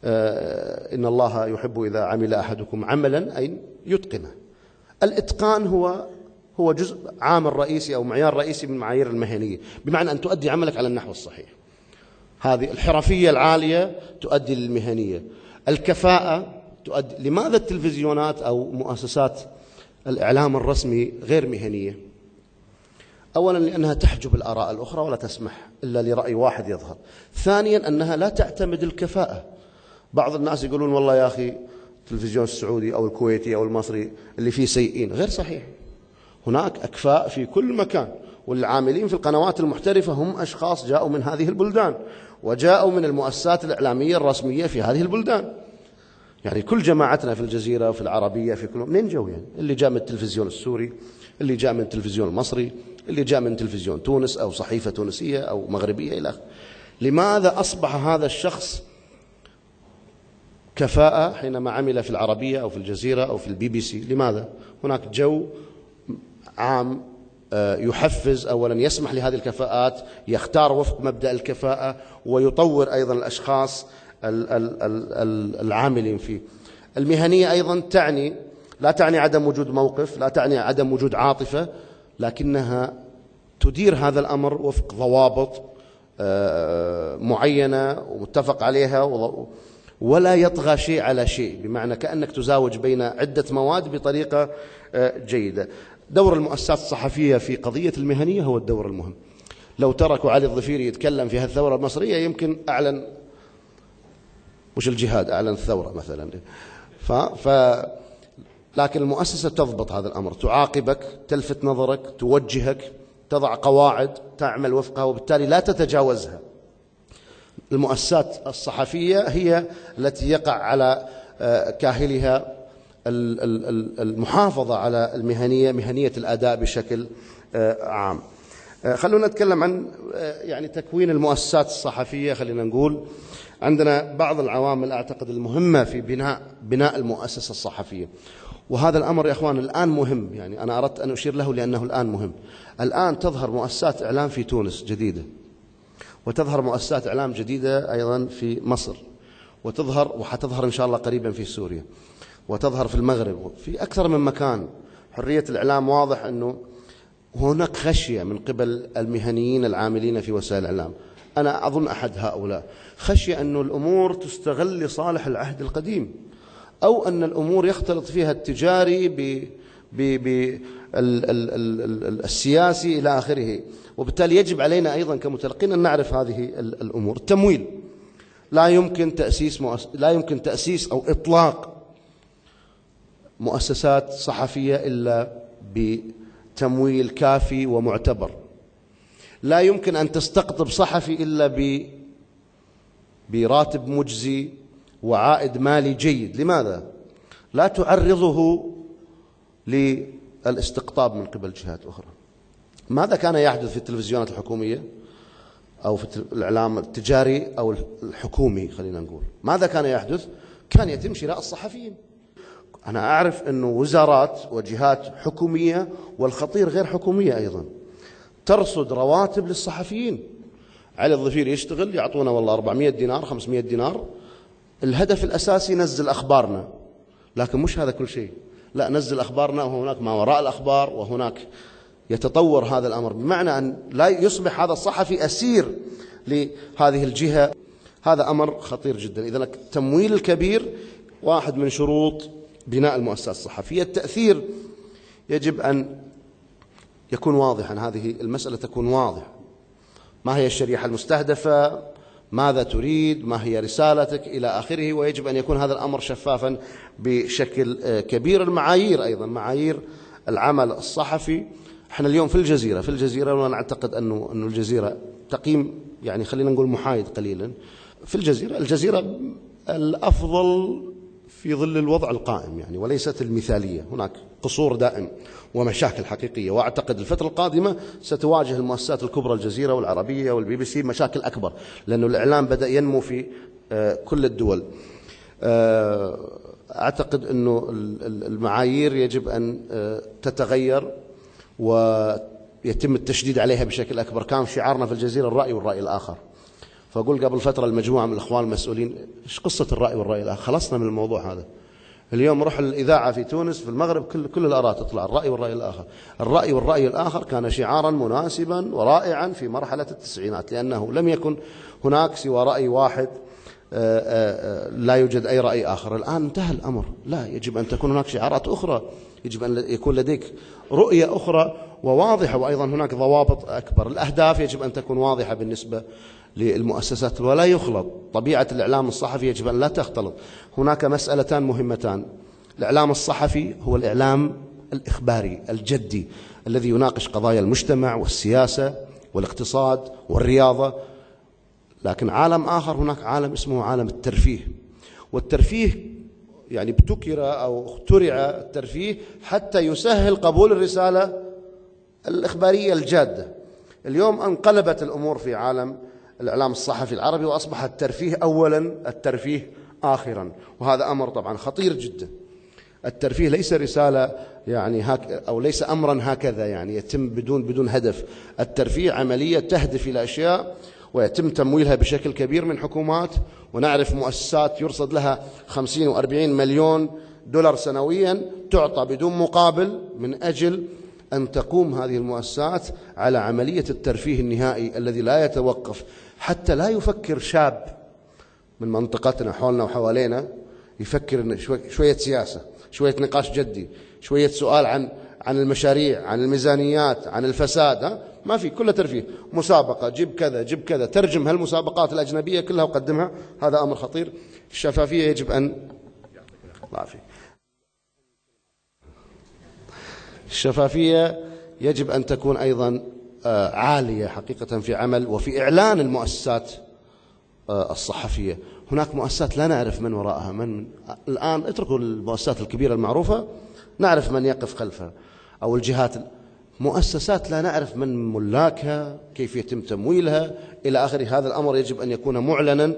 إن الله يحب إذا عمل أحدكم عملا أن يتقنه. الإتقان هو جزء عامل رئيسي أو معيار رئيسي من معايير المهنية، بمعنى أن تؤدي عملك على النحو الصحيح. هذه الحرفية العالية تؤدي للمهنية. الكفاءة تؤدي. لماذا التلفزيونات أو مؤسسات الإعلام الرسمي غير مهنية؟ أولا لأنها تحجب الآراء الأخرى ولا تسمح إلا لرأي واحد يظهر. ثانيا أنها لا تعتمد الكفاءة. بعض الناس يقولون والله يا أخي التلفزيون السعودي أو الكويتي أو المصري اللي فيه سيئين. غير صحيح، هناك أكفاء في كل مكان، والعاملين في القنوات المحترفة هم أشخاص جاءوا من هذه البلدان وجاءوا من المؤسسات الإعلامية الرسمية في هذه البلدان. يعني كل جماعتنا في الجزيرة وفي العربية في كل منين جو؟ يعني اللي جاء من التلفزيون السوري، اللي جاء من التلفزيون المصري، اللي جاء من تلفزيون تونس أو صحيفة تونسية أو مغربية إلى آخره. لماذا أصبح هذا الشخص كفاءة حينما عمل في العربية أو في الجزيرة أو في البي بي سي؟ لماذا؟ هناك جو عام يحفز، أولا يسمح لهذه الكفاءات، يختار وفق مبدأ الكفاءة، ويطور أيضا الأشخاص العاملين فيه. المهنية أيضا لا تعني عدم وجود موقف، لا تعني عدم وجود عاطفة، لكنها تدير هذا الأمر وفق ضوابط معينة ومتفق عليها، ولا يطغى شيء على شيء، بمعنى كأنك تزاوج بين عدة مواد بطريقة جيدة. دور المؤسسات الصحفية في قضية المهنية هو الدور المهم. لو تركوا علي الظفيري يتكلم في هالثورة المصرية يمكن أعلن مش الجهاد، أعلن الثورة مثلا. لكن المؤسسة تضبط هذا الأمر، تعاقبك، تلفت نظرك، توجهك، تضع قواعد تعمل وفقها، وبالتالي لا تتجاوزها. المؤسسات الصحفية هي التي يقع على كاهلها المحافظة على مهنية الأداء بشكل عام. خلونا نتكلم عن يعني تكوين المؤسسات الصحفية. خلينا نقول عندنا بعض العوامل أعتقد المهمة في بناء المؤسسة الصحفية، وهذا الأمر يا أخوان الآن مهم. يعني أنا أردت أن أشير له لأنه الآن مهم. الآن تظهر مؤسسات إعلام في تونس جديدة، وتظهر مؤسسات إعلام جديدة أيضا في مصر، وحتظهر إن شاء الله قريبا في سوريا، وتظهر في المغرب، في أكثر من مكان. حرية الإعلام واضح أنه هناك خشية من قبل المهنيين العاملين في وسائل الإعلام. أنا أظن أحد هؤلاء، خشية أن الأمور تستغل لصالح العهد القديم، أو أن الأمور يختلط فيها التجاري بالسياسي إلى آخره. وبالتالي يجب علينا أيضا كمتلقين أن نعرف هذه الأمور. التمويل، لا يمكن تأسيس أو إطلاق مؤسسات صحفية إلا بتمويل كافي ومعتبر. لا يمكن أن تستقطب صحفي إلا براتب مجزي وعائد مالي جيد. لماذا؟ لا تعرضه للاستقطاب من قبل جهات أخرى. ماذا كان يحدث في التلفزيونات الحكومية أو في الإعلام التجاري أو الحكومي؟ خلينا نقول ماذا كان يحدث؟ كان يتم شراء الصحفيين. أنا أعرف أنه وزارات وجهات حكومية والخطير غير حكومية أيضا ترصد رواتب للصحفيين. علي الظفير يشتغل يعطونا والله 400 دينار 500 دينار، الهدف الأساسي نزل أخبارنا، لكن مش هذا كل شيء. لا، نزل أخبارنا وهناك ما وراء الأخبار، وهناك يتطور هذا الأمر، بمعنى أن لا يصبح هذا الصحفي أسير لهذه الجهة. هذا أمر خطير جدا. إذن التمويل الكبير واحد من شروط بناء المؤسسة الصحفية. التأثير يجب أن يكون واضحا، هذه المسألة تكون واضحة. ما هي الشريحة المستهدفة؟ ماذا تريد؟ ما هي رسالتك؟ إلى آخره. ويجب أن يكون هذا الأمر شفافا بشكل كبير. المعايير أيضا، معايير العمل الصحفي. احنا اليوم في الجزيرة وأنا أعتقد أنه الجزيرة تقييم يعني خلينا نقول محايد قليلا. في الجزيرة الأفضل في ظل الوضع القائم يعني، وليست المثالية. هناك قصور دائم ومشاكل حقيقية، وأعتقد الفترة القادمة ستواجه المؤسسات الكبرى الجزيرة والعربية والبي بي سي مشاكل أكبر، لأنه الإعلام بدأ ينمو في كل الدول. أعتقد أنه المعايير يجب أن تتغير ويتم التشديد عليها بشكل أكبر. كان شعارنا في الجزيرة الرأي والرأي الآخر، فأقول قبل فترة المجموعة من الإخوان المسؤولين إيش قصة الرأي والرأي الآخر؟ خلصنا من الموضوع هذا. اليوم روح الإذاعة في تونس في المغرب كل الآراء تطلع الرأي والرأي الآخر. الرأي والرأي الآخر كان شعارا مناسبا ورائعا في مرحلة التسعينات، لأنه لم يكن هناك سوى رأي واحد، لا يوجد أي رأي آخر. الآن انتهى الأمر، لا، يجب أن تكون هناك شعارات أخرى، يجب أن يكون لديك رؤية أخرى وواضحة، وأيضا هناك ضوابط أكبر. الأهداف يجب أن تكون واضحة بالنسبة للمؤسسات ولا يخلط. طبيعة الإعلام الصحفي يجب أن لا تختلط. هناك مسألتان مهمتان: الإعلام الصحفي هو الإعلام الإخباري الجدي الذي يناقش قضايا المجتمع والسياسة والاقتصاد والرياضة. لكن عالم آخر، هناك عالم اسمه عالم الترفيه، والترفيه يعني ابتكر أو اخترع الترفيه حتى يسهل قبول الرسالة الإخبارية الجادة. اليوم انقلبت الأمور في عالم الإعلام الصحفي العربي، وأصبح الترفيه أولا الترفيه آخرا، وهذا أمر طبعا خطير جدا. الترفيه ليس رسالة يعني أو ليس أمرا هكذا يعني يتم بدون هدف. الترفيه عملية تهدف إلى أشياء ويتم تمويلها بشكل كبير من حكومات، ونعرف مؤسسات يرصد لها 50 و40 مليون دولار سنويا تعطى بدون مقابل من أجل أن تقوم هذه المؤسسات على عملية الترفيه النهائي الذي لا يتوقف، حتى لا يفكر شاب من منطقتنا حولنا وحوالينا يفكر إن شوية سياسة، شوية نقاش جدي، شوية سؤال عن المشاريع، عن الميزانيات، عن الفساد. ما في، كله ترفيه. مسابقة، جيب كذا جيب كذا، ترجم هالمسابقات الأجنبية كلها وقدمها. هذا أمر خطير. الشفافية يجب أن الشفافية يجب أن تكون أيضا عالية حقيقة في عمل وفي إعلان المؤسسات الصحفية. هناك مؤسسات لا نعرف من وراءها، الآن اتركوا المؤسسات الكبيرة المعروفة، نعرف من يقف خلفها، أو الجهات، مؤسسات لا نعرف من ملاكها، كيف يتم تمويلها إلى آخره. هذا الأمر يجب أن يكون معلنا،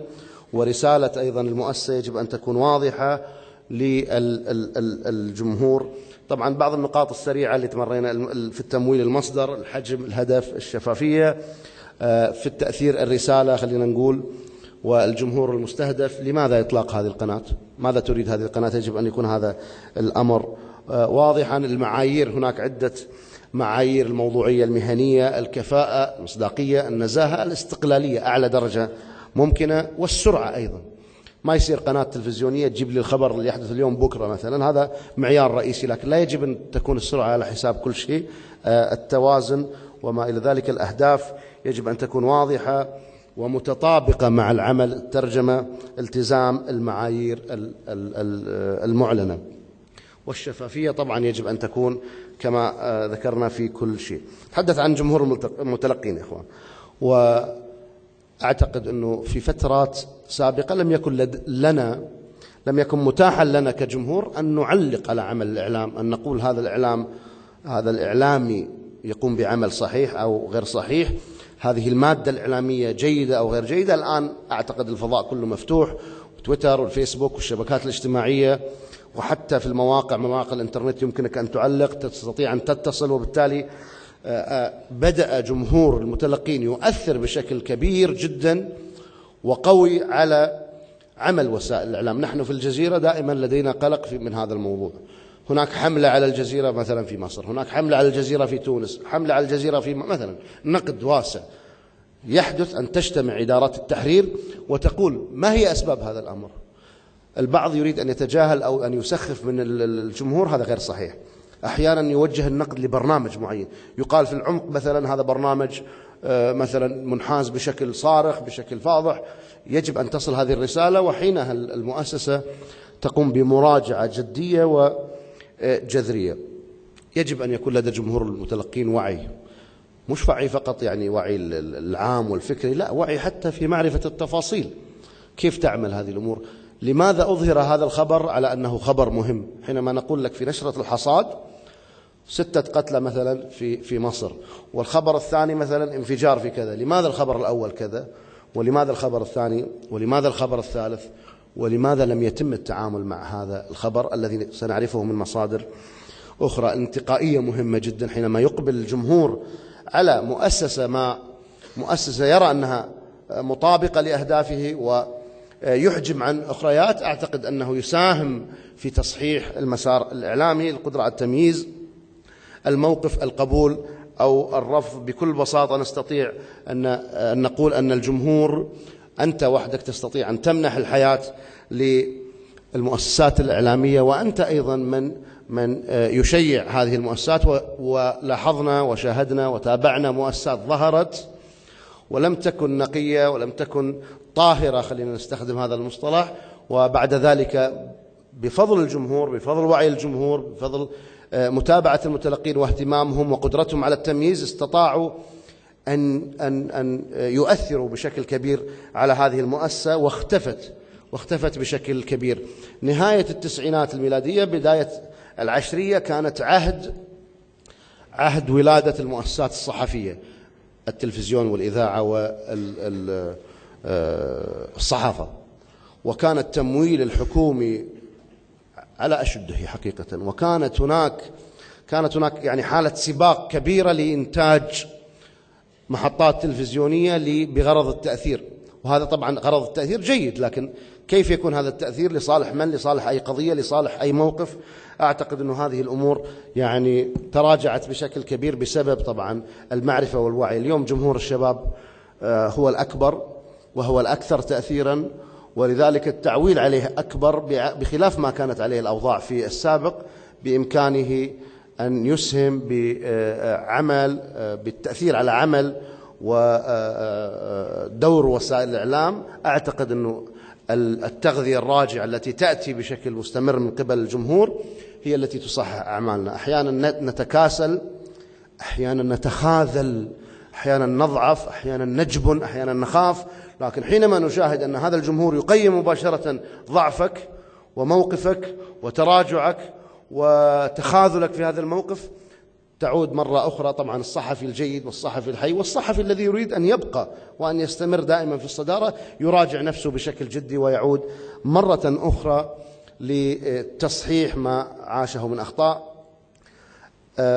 ورسالة أيضا المؤسسة يجب أن تكون واضحة للجمهور. طبعا بعض النقاط السريعة اللي تمرينا في التمويل: المصدر، الحجم، الهدف، الشفافية، في التأثير، الرسالة خلينا نقول، والجمهور المستهدف. لماذا إطلاق هذه القناة؟ ماذا تريد هذه القناة؟ يجب أن يكون هذا الأمر واضحا. المعايير، هناك عدة معايير: الموضوعية، المهنية، الكفاءة، المصداقية، النزاهة، الاستقلالية أعلى درجة ممكنة، والسرعة أيضا. ما يصير قناة تلفزيونية تجيب لي الخبر اللي يحدث اليوم بكرة مثلا، هذا معيار رئيسي، لكن لا يجب أن تكون السرعة على حساب كل شيء. التوازن وما إلى ذلك. الأهداف يجب أن تكون واضحة ومتطابقة مع العمل. الترجمة، التزام المعايير المعلنة. والشفافية طبعا يجب أن تكون كما ذكرنا في كل شيء. تحدث عن جمهور المتلقين يا إخوان، وأعتقد أنه في فترات سابقة لم يكن متاحا لنا كجمهور أن نعلق على عمل الإعلام، أن نقول هذا الإعلامي يقوم بعمل صحيح أو غير صحيح، هذه المادة الإعلامية جيدة أو غير جيدة. الآن أعتقد الفضاء كله مفتوح، تويتر والفيسبوك والشبكات الاجتماعية، وحتى في مواقع الإنترنت يمكنك أن تعلق، تستطيع أن تتصل. وبالتالي بدأ جمهور المتلقين يؤثر بشكل كبير جدا وقوي على عمل وسائل الإعلام. نحن في الجزيرة دائما لدينا قلق من هذا الموضوع. هناك حملة على الجزيرة مثلا في مصر، هناك حملة على الجزيرة في تونس، حملة على الجزيرة في مثلا، نقد واسع يحدث أن تجتمع إدارات التحرير وتقول ما هي أسباب هذا الأمر. البعض يريد أن يتجاهل أو أن يسخف من الجمهور، هذا غير صحيح. أحيانا يوجه النقد لبرنامج معين، يقال في العمق مثلا هذا برنامج مثلا منحاز بشكل صارخ بشكل فاضح. يجب أن تصل هذه الرسالة، وحينها المؤسسة تقوم بمراجعة جدية وجذرية. يجب أن يكون لدى جمهور المتلقين وعي، مش وعي فقط يعني وعي العام والفكري، لا، وعي حتى في معرفة التفاصيل، كيف تعمل هذه الأمور. لماذا أظهر هذا الخبر على أنه خبر مهم؟ حينما نقول لك في نشرة الحصاد 6 قتلى مثلا في مصر، والخبر الثاني مثلا انفجار في كذا، لماذا الخبر الأول كذا، ولماذا الخبر الثاني، ولماذا الخبر الثالث، ولماذا لم يتم التعامل مع هذا الخبر الذي سنعرفه من مصادر أخرى؟ الانتقائية مهمة جدا. حينما يقبل الجمهور على مؤسسة يرى أنها مطابقة لأهدافه ويحجم عن أخريات، أعتقد أنه يساهم في تصحيح المسار الإعلامي، القدرة على التمييز، الموقف، القبول أو الرفض. بكل بساطة نستطيع أن نقول أن الجمهور، أنت وحدك تستطيع أن تمنح الحياة للمؤسسات الإعلامية، وأنت أيضا من يشيع هذه المؤسسات. ولاحظنا وشاهدنا وتابعنا مؤسسات ظهرت ولم تكن نقية ولم تكن طاهرة، خلينا نستخدم هذا المصطلح، وبعد ذلك بفضل الجمهور، بفضل وعي الجمهور، بفضل متابعة المتلقين واهتمامهم وقدرتهم على التمييز، استطاعوا أن يؤثروا بشكل كبير على هذه المؤسسة، واختفت بشكل كبير. نهاية التسعينات الميلادية، بداية العشرية، كانت عهد ولادة المؤسسات الصحفية، التلفزيون والإذاعة والصحافة، وكان التمويل الحكومي على أشده حقيقة، وكانت هناك يعني حالة سباق كبيرة لإنتاج محطات تلفزيونية بغرض التأثير. وهذا طبعا غرض التأثير جيد، لكن كيف يكون هذا التأثير؟ لصالح من؟ لصالح أي قضية؟ لصالح أي موقف؟ أعتقد أن هذه الأمور يعني تراجعت بشكل كبير بسبب طبعا المعرفة والوعي. اليوم جمهور الشباب هو الأكبر وهو الأكثر تأثيرا، ولذلك التعويل عليه أكبر، بخلاف ما كانت عليه الأوضاع في السابق. بإمكانه أن يسهم بعمل، بالتأثير على عمل ودور وسائل الإعلام. أعتقد أنه التغذية الراجعة التي تأتي بشكل مستمر من قبل الجمهور هي التي تصحح أعمالنا. أحيانا نتكاسل، أحيانا نتخاذل، أحيانا نضعف، أحيانا نجبن، أحيانا نخاف، لكن حينما نشاهد أن هذا الجمهور يقيم مباشرة ضعفك وموقفك وتراجعك وتخاذلك في هذا الموقف، تعود مرة أخرى طبعا الصحفي الجيد والصحفي الحي والصحفي الذي يريد أن يبقى وأن يستمر دائما في الصدارة يراجع نفسه بشكل جدي، ويعود مرة أخرى لتصحيح ما عاشه من أخطاء.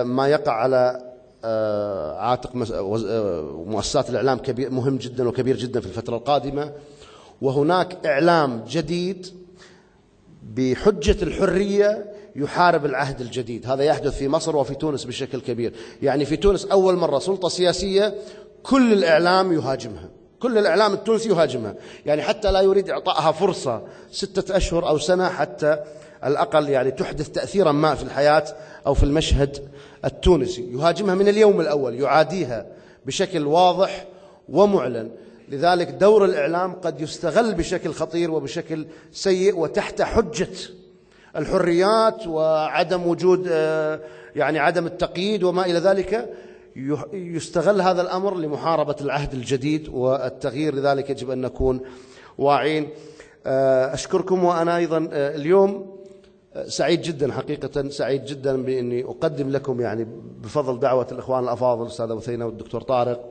ما يقع على عاتق مؤسسات الإعلام مهم جدا وكبير جدا في الفترة القادمة، وهناك إعلام جديد بحجة الحرية يحارب العهد الجديد. هذا يحدث في مصر وفي تونس بشكل كبير. يعني في تونس أول مرة سلطة سياسية كل الإعلام يهاجمها، كل الإعلام التونسي يهاجمها، يعني حتى لا يريد إعطائها فرصة 6 أشهر أو سنة حتى الأقل يعني تحدث تأثيرا ما في الحياة أو في المشهد التونسي. يهاجمها من اليوم الأول، يعاديها بشكل واضح ومعلن. لذلك دور الإعلام قد يستغل بشكل خطير وبشكل سيء، وتحت حجة الحريات وعدم وجود يعني عدم التقييد وما إلى ذلك، يستغل هذا الأمر لمحاربة العهد الجديد والتغيير. لذلك يجب أن نكون واعين. أشكركم. وأنا أيضا اليوم سعيد جدا، حقيقة سعيد جدا بأني أقدم لكم يعني بفضل دعوة الإخوان الأفاضل الأستاذ أبو ثينة والدكتور طارق،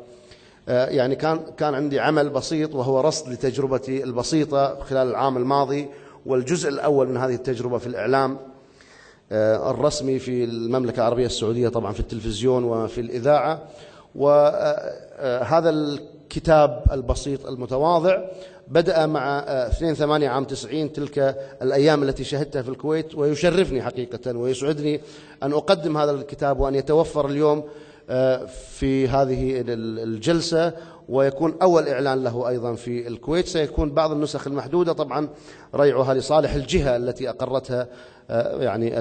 يعني كان عندي عمل بسيط وهو رصد لتجربتي البسيطة خلال العام الماضي، والجزء الأول من هذه التجربة في الإعلام الرسمي في المملكة العربية السعودية، طبعا في التلفزيون وفي الإذاعة. وهذا الكتاب البسيط المتواضع بدأ مع 2/8 عام 90، تلك الأيام التي شهدتها في الكويت، ويشرفني حقيقة ويسعدني أن أقدم هذا الكتاب وأن يتوفر اليوم في هذه الجلسة، ويكون أول إعلان له أيضا في الكويت. سيكون بعض النسخ المحدودة طبعا ريعها لصالح الجهة التي أقرتها، يعني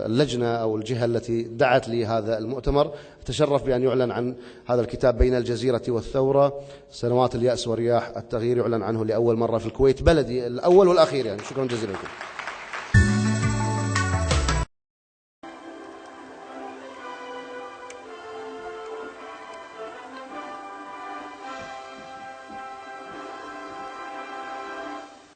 اللجنة أو الجهة التي دعت لي هذا المؤتمر. تشرف بأن يعلن عن هذا الكتاب بين الجزيرة والثورة، سنوات اليأس ورياح التغيير، يعلن عنه لأول مرة في الكويت، بلدي الأول والأخير. يعني شكرا جزيلا لكم.